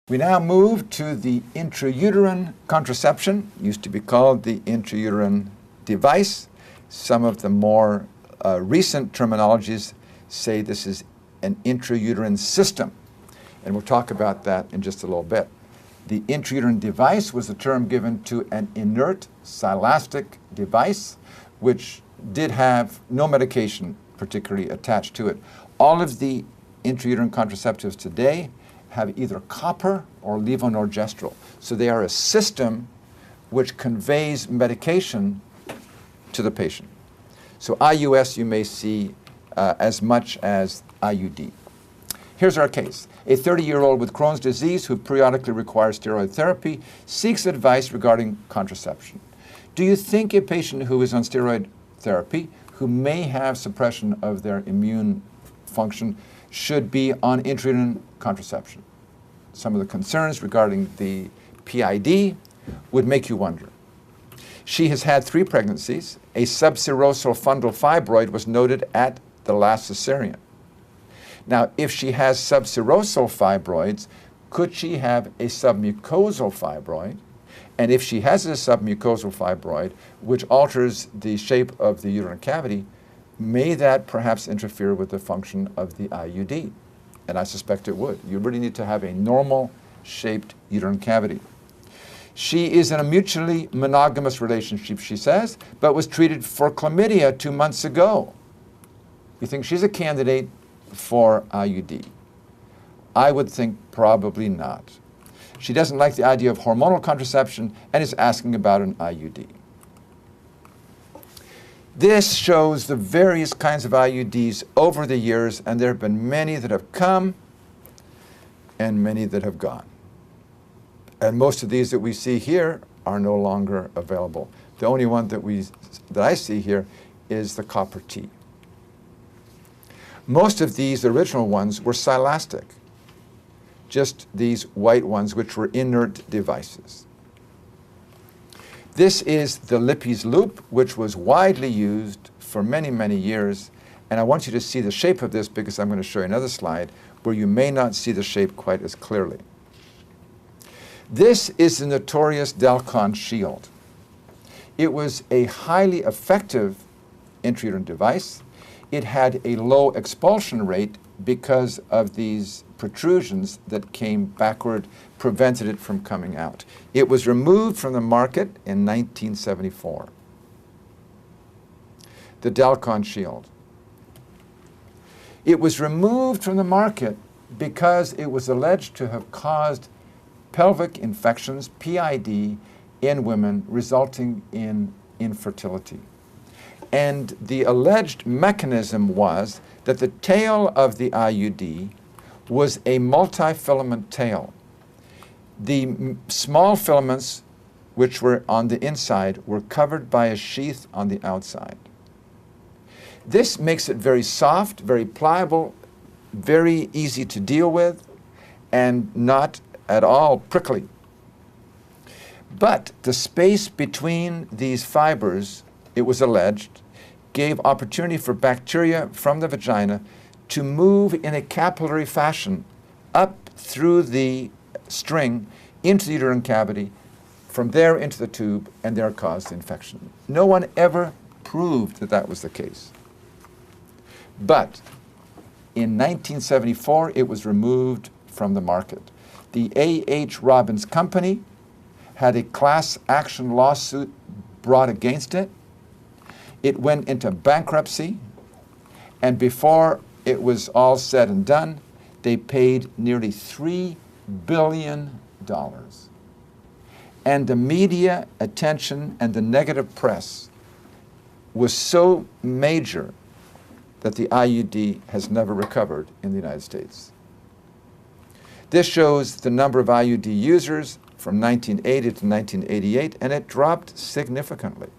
We now move to the intrauterine contraception, used to be called the intrauterine device. Some of the more recent terminologies say this is an intrauterine system, and we'll talk about that in just a little bit. The intrauterine device was a term given to an inert silastic device, which did have no medication particularly attached to it. All of the intrauterine contraceptives today have either copper or levonorgestrel. So they are a system which conveys medication to the patient. So IUS you may see as much as IUD. Here's our case. A 30-year-old with Crohn's disease who periodically requires steroid therapy seeks advice regarding contraception. Do you think a patient who is on steroid therapy, who may have suppression of their immune function, should be on intrauterine contraception? Some of the concerns regarding the PID would make you wonder. She has had 3 pregnancies. A subserosal fundal fibroid was noted at the last cesarean. Now, if she has subserosal fibroids, could she have a submucosal fibroid? And if she has a submucosal fibroid, which alters the shape of the uterine cavity, may that perhaps interfere with the function of the IUD? And I suspect it would. You really need to have a normal-shaped uterine cavity. She is in a mutually monogamous relationship, she says, but was treated for chlamydia 2 months ago. You think she's a candidate for IUD? I would think probably not. She doesn't like the idea of hormonal contraception and is asking about an IUD. This shows the various kinds of IUDs over the years, and there have been many that have come and many that have gone. And most of these that we see here are no longer available. The only one that I see here is the copper T. Most of these original ones were silastic, just these white ones, which were inert devices. This is the Lippes loop, which was widely used for many, many years. And I want you to see the shape of this because I'm going to show you another slide where you may not see the shape quite as clearly. This is the notorious Delcon shield. It was a highly effective intrauterine device. It had a low expulsion rate because of these protrusions that came backward, prevented it from coming out. It was removed from the market in 1974. The Delcon shield. It was removed from the market because it was alleged to have caused pelvic infections, PID, in women, resulting in infertility. And the alleged mechanism was that the tail of the IUD was a multifilament tail. The small filaments, which were on the inside, were covered by a sheath on the outside. This makes it very soft, very pliable, very easy to deal with, and not at all prickly. But the space between these fibers, it was alleged, gave opportunity for bacteria from the vagina to move in a capillary fashion up through the string into the uterine cavity, from there into the tube, and there caused infection. No one ever proved that that was the case. But in 1974, it was removed from the market. The A.H. Robbins Company had a class action lawsuit brought against it. It went into bankruptcy, and before it was all said and done, they paid nearly $3 billion. And the media attention and the negative press was so major that the IUD has never recovered in the United States. This shows the number of IUD users from 1980 to 1988, and it dropped significantly.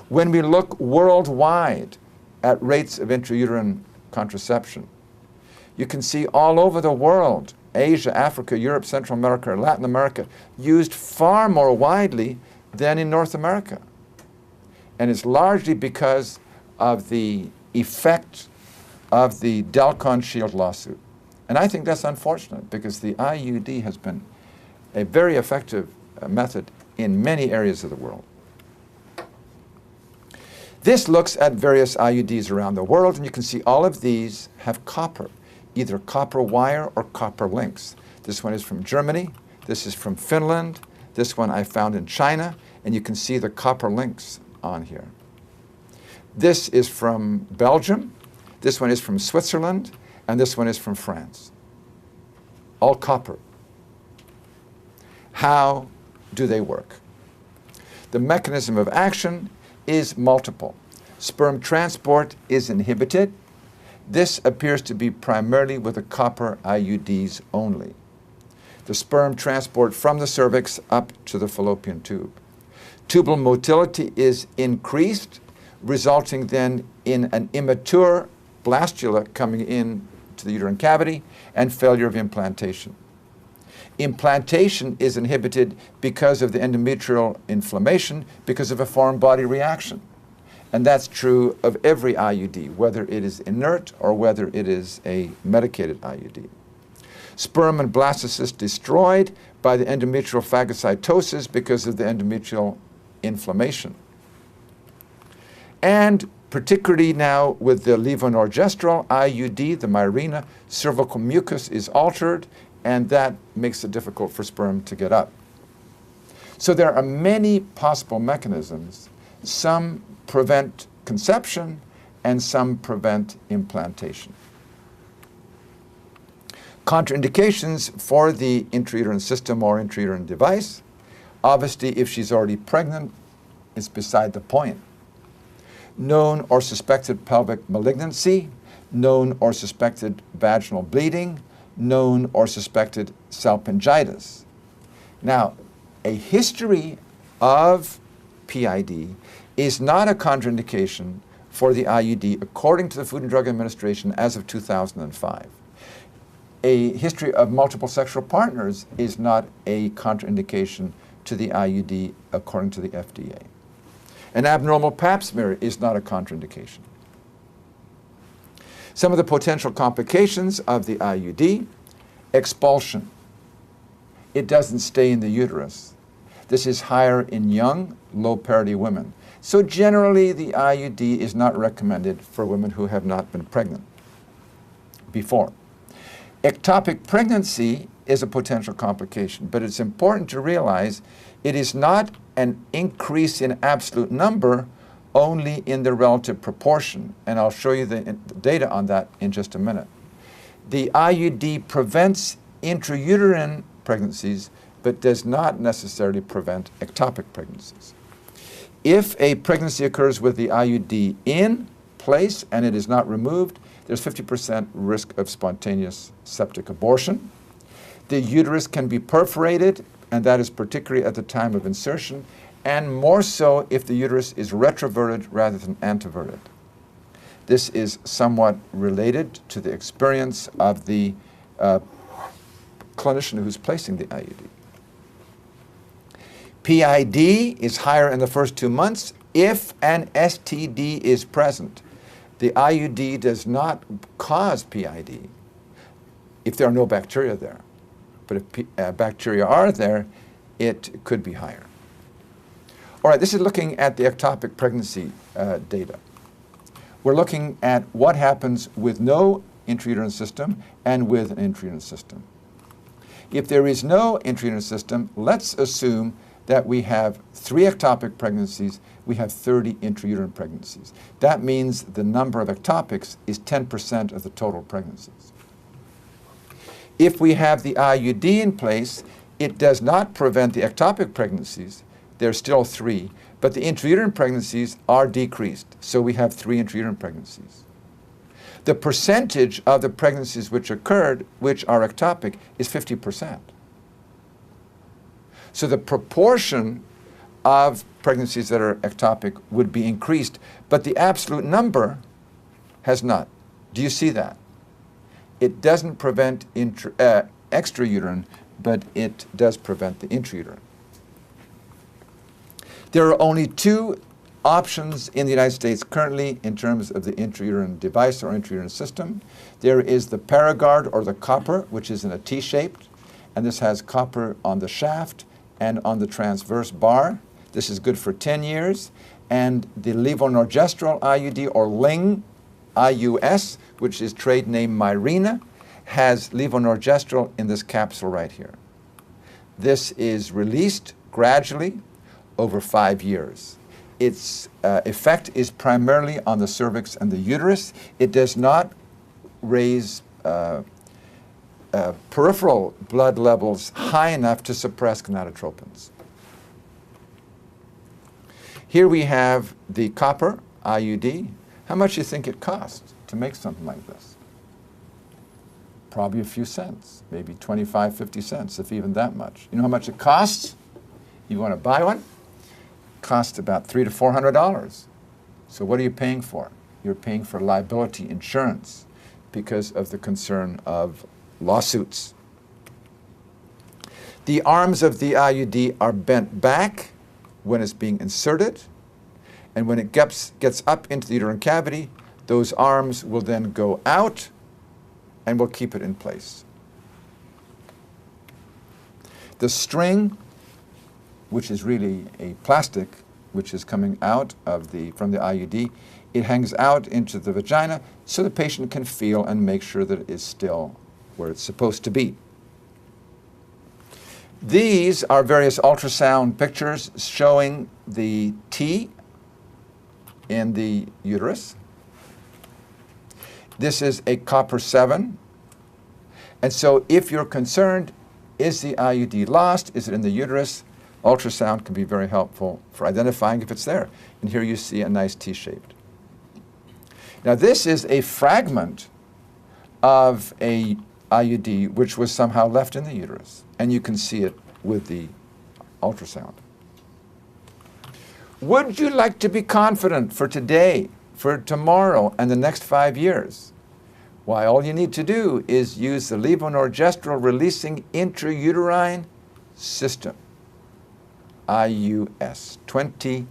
When we look worldwide at rates of intrauterine contraception, you can see all over the world, Asia, Africa, Europe, Central America, Latin America, used far more widely than in North America. And it's largely because of the effect of the Delcon Shield lawsuit. And I think that's unfortunate because the IUD has been a very effective method in many areas of the world. This looks at various IUDs around the world, and you can see all of these have copper, either copper wire or copper links. This one is from Germany, this is from Finland, this one I found in China, and you can see the copper links on here. This is from Belgium, this one is from Switzerland, and this one is from France. All copper. How do they work? The mechanism of action is multiple. Sperm transport is inhibited. This appears to be primarily with the copper IUDs only. The sperm transport from the cervix up to the fallopian tube. Tubal motility is increased, resulting then in an immature blastula coming in to the uterine cavity and failure of implantation. Implantation is inhibited because of the endometrial inflammation, because of a foreign body reaction. And that's true of every IUD, whether it is inert or whether it is a medicated IUD. Sperm and blastocyst destroyed by the endometrial phagocytosis because of the endometrial inflammation. And particularly now with the levonorgestrel IUD, the Mirena, cervical mucus is altered, and that makes it difficult for sperm to get up. So there are many possible mechanisms. Some prevent conception, and some prevent implantation. Contraindications for the intrauterine system or intrauterine device. Obviously, if she's already pregnant, it's beside the point. Known or suspected pelvic malignancy, known or suspected vaginal bleeding, known or suspected salpingitis. Now, a history of PID is not a contraindication for the IUD according to the Food and Drug Administration as of 2005. A history of multiple sexual partners is not a contraindication to the IUD according to the FDA. An abnormal pap smear is not a contraindication. Some of the potential complications of the IUD: expulsion. It doesn't stay in the uterus. This is higher in young, low parity women. So generally, the IUD is not recommended for women who have not been pregnant before. Ectopic pregnancy is a potential complication, but it's important to realize it is not an increase in absolute number, only in the relative proportion. And I'll show you the data on that in just a minute. The IUD prevents intrauterine pregnancies, but does not necessarily prevent ectopic pregnancies. If a pregnancy occurs with the IUD in place and it is not removed, there's 50% risk of spontaneous septic abortion. The uterus can be perforated, and that is particularly at the time of insertion, and more so if the uterus is retroverted rather than anteverted. This is somewhat related to the experience of the clinician who's placing the IUD. PID is higher in the first 2 months if an STD is present. The IUD does not cause PID if there are no bacteria there. But if bacteria are there, it could be higher. All right, this is looking at the ectopic pregnancy data. We're looking at what happens with no intrauterine system and with an intrauterine system. If there is no intrauterine system, let's assume that we have 3 ectopic pregnancies, we have 30 intrauterine pregnancies. That means the number of ectopics is 10% of the total pregnancies. If we have the IUD in place, it does not prevent the ectopic pregnancies. There's still 3, but the intrauterine pregnancies are decreased, so we have 3 intrauterine pregnancies. The percentage of the pregnancies which occurred, which are ectopic, is 50%. So the proportion of pregnancies that are ectopic would be increased, but the absolute number has not. Do you see that? It doesn't prevent extrauterine, but it does prevent the intrauterine. There are only 2 options in the United States currently in terms of the intrauterine device or intrauterine system. There is the Paragard or the copper, which is in a T-shaped, and this has copper on the shaft and on the transverse bar. This is good for 10 years. And the levonorgestrel IUD or LING IUS, which is trade name Mirena, has levonorgestrel in this capsule right here. This is released gradually over 5 years. Its effect is primarily on the cervix and the uterus. It does not raise peripheral blood levels high enough to suppress gonadotropins. Here we have the copper IUD. How much do you think it costs to make something like this? Probably a few cents, maybe 25, 50 cents, if even that much. You know how much it costs? You want to buy one? It costs about $300 to $400. So what are you paying for? You're paying for liability insurance because of the concern of lawsuits. The arms of the IUD are bent back when it's being inserted, and when it gets up into the uterine cavity, those arms will then go out and will keep it in place. The string, which is really a plastic, which is coming out of from the IUD, it hangs out into the vagina so the patient can feel and make sure that it is still where it's supposed to be. These are various ultrasound pictures showing the T in the uterus. This is a copper 7. And so if you're concerned, is the IUD lost? Is it in the uterus? Ultrasound can be very helpful for identifying if it's there. And here you see a nice T-shaped. Now this is a fragment of a IUD which was somehow left in the uterus. And you can see it with the ultrasound. Would you like to be confident for today, for tomorrow, and the next 5 years? Why, all you need to do is use the levonorgestrel releasing intrauterine system, IUS, 20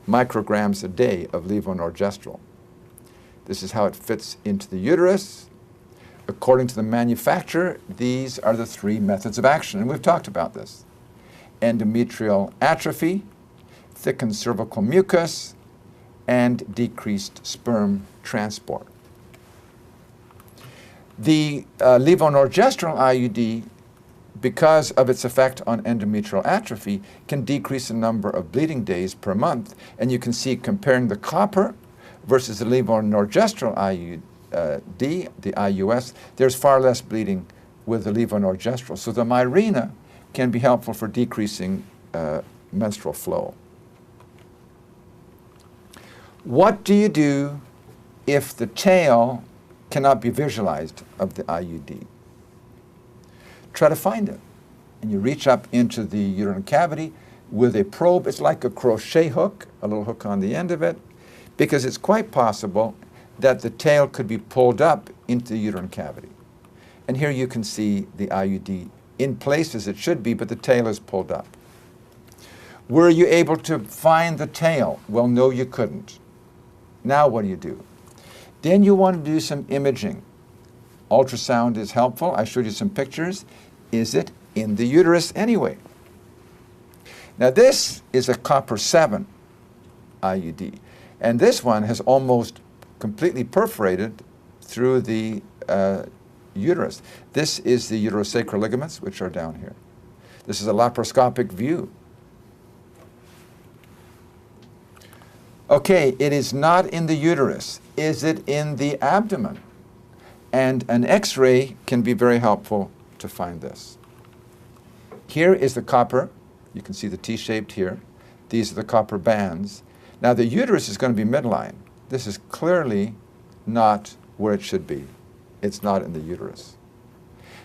micrograms a day of levonorgestrel. This is how it fits into the uterus. According to the manufacturer, these are the 3 methods of action, and we've talked about this. Endometrial atrophy, thickened cervical mucus, and decreased sperm transport. The levonorgestrel IUD, because of its effect on endometrial atrophy, can decrease the number of bleeding days per month, and you can see comparing the copper versus the levonorgestrel IUD, the IUS, there's far less bleeding with the levonorgestrel. So the Mirena can be helpful for decreasing menstrual flow. What do you do if the tail cannot be visualized of the IUD? Try to find it. And you reach up into the uterine cavity with a probe. It's like a crochet hook, a little hook on the end of it, because it's quite possible that the tail could be pulled up into the uterine cavity. And here you can see the IUD in place as it should be, but the tail is pulled up. Were you able to find the tail? Well, no, you couldn't. Now what do you do? Then you want to do some imaging. Ultrasound is helpful. I showed you some pictures. Is it in the uterus anyway? Now this is a copper 7 IUD. And this one has almost completely perforated through the uterus. This is the uterosacral ligaments, which are down here. This is a laparoscopic view. Okay, it is not in the uterus. Is it in the abdomen? And an X-ray can be very helpful to find this. Here is the copper. You can see the T-shaped here. These are the copper bands. Now the uterus is going to be midline. This is clearly not where it should be. It's not in the uterus.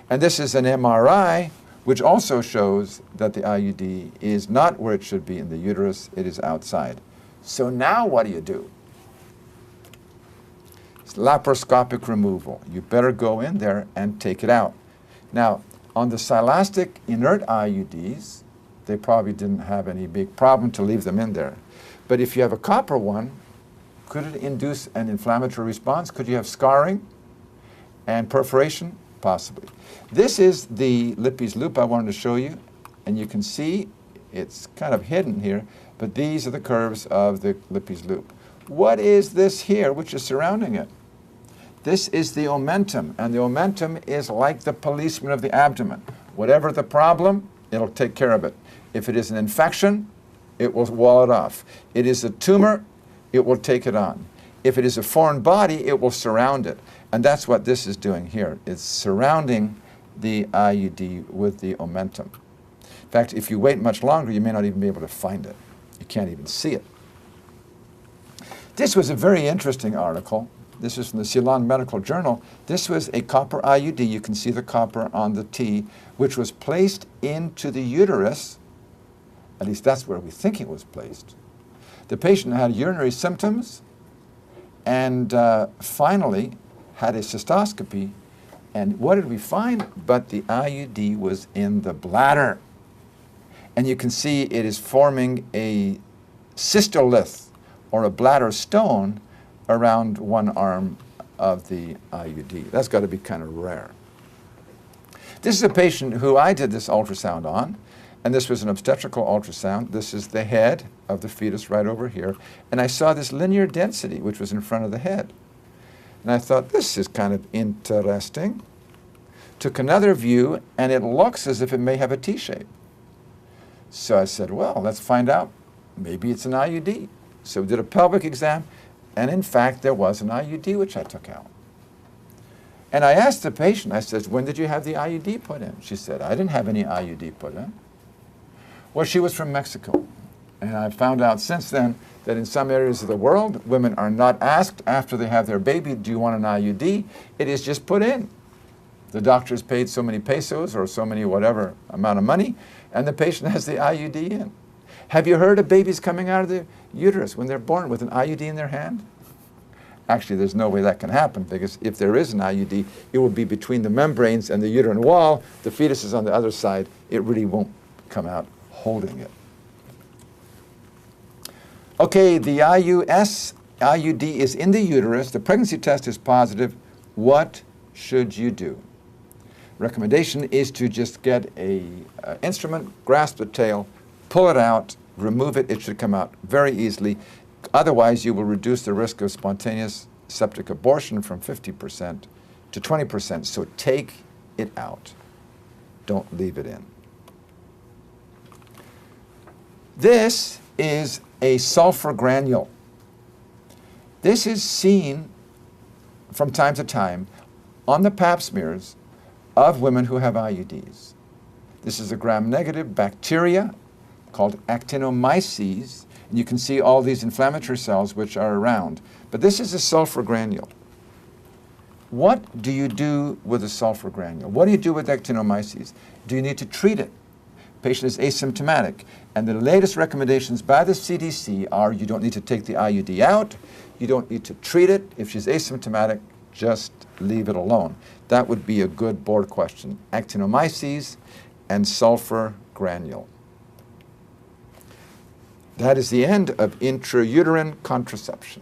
And this is an MRI, which also shows that the IUD is not where it should be in the uterus. It is outside. So now what do? It's laparoscopic removal. You better go in there and take it out. Now, on the silastic inert IUDs, they probably didn't have any big problem to leave them in there. But if you have a copper one, could it induce an inflammatory response? Could you have scarring and perforation? Possibly. This is the Lippes loop I wanted to show you, and you can see it's kind of hidden here, but these are the curves of the Lippes loop. What is this here which is surrounding it? This is the omentum, and the omentum is like the policeman of the abdomen. Whatever the problem, it'll take care of it. If it is an infection, it will wall it off. It is a tumor, it will take it on. If it is a foreign body, it will surround it. And that's what this is doing here. It's surrounding the IUD with the omentum. In fact, if you wait much longer, you may not even be able to find it. You can't even see it. This was a very interesting article. This is from the Ceylon Medical Journal. This was a copper IUD. You can see the copper on the T, which was placed into the uterus. At least that's where we think it was placed. The patient had urinary symptoms and finally had a cystoscopy. And what did we find? But the IUD was in the bladder. And you can see it is forming a cystolith, or a bladder stone, around one arm of the IUD. That's got to be kind of rare. This is a patient who I did this ultrasound on, and this was an obstetrical ultrasound. This is the head of the fetus right over here, and I saw this linear density, which was in front of the head. And I thought, this is kind of interesting. Took another view, and it looks as if it may have a T-shape. So I said, well, let's find out. Maybe it's an IUD. So we did a pelvic exam, and in fact, there was an IUD which I took out. And I asked the patient, I said, when did you have the IUD put in? She said, I didn't have any IUD put in. Well, she was from Mexico. And I found out since then that in some areas of the world, women are not asked after they have their baby, do you want an IUD? It is just put in. The doctor's paid so many pesos or so many whatever amount of money, and the patient has the IUD in. Have you heard of babies coming out of the uterus when they're born with an IUD in their hand? Actually, there's no way that can happen, because if there is an IUD, it will be between the membranes and the uterine wall. The fetus is on the other side. It really won't come out holding it. Okay, the IUD is in the uterus. The pregnancy test is positive. What should you do? Recommendation is to just get an instrument, grasp the tail, pull it out, remove it. It should come out very easily. Otherwise, you will reduce the risk of spontaneous septic abortion from 50% to 20%. So take it out. Don't leave it in. This is a sulfur granule. This is seen from time to time on the pap smears of women who have IUDs. This is a gram-negative bacteria called actinomyces, and you can see all these inflammatory cells which are around. But this is a sulfur granule. What do you do with a sulfur granule? What do you do with actinomyces? Do you need to treat it? Patient is asymptomatic, and the latest recommendations by the CDC are you don't need to take the IUD out, you don't need to treat it. If she's asymptomatic, just leave it alone. That would be a good board question. Actinomyces and sulfur granule. That is the end of intrauterine contraception.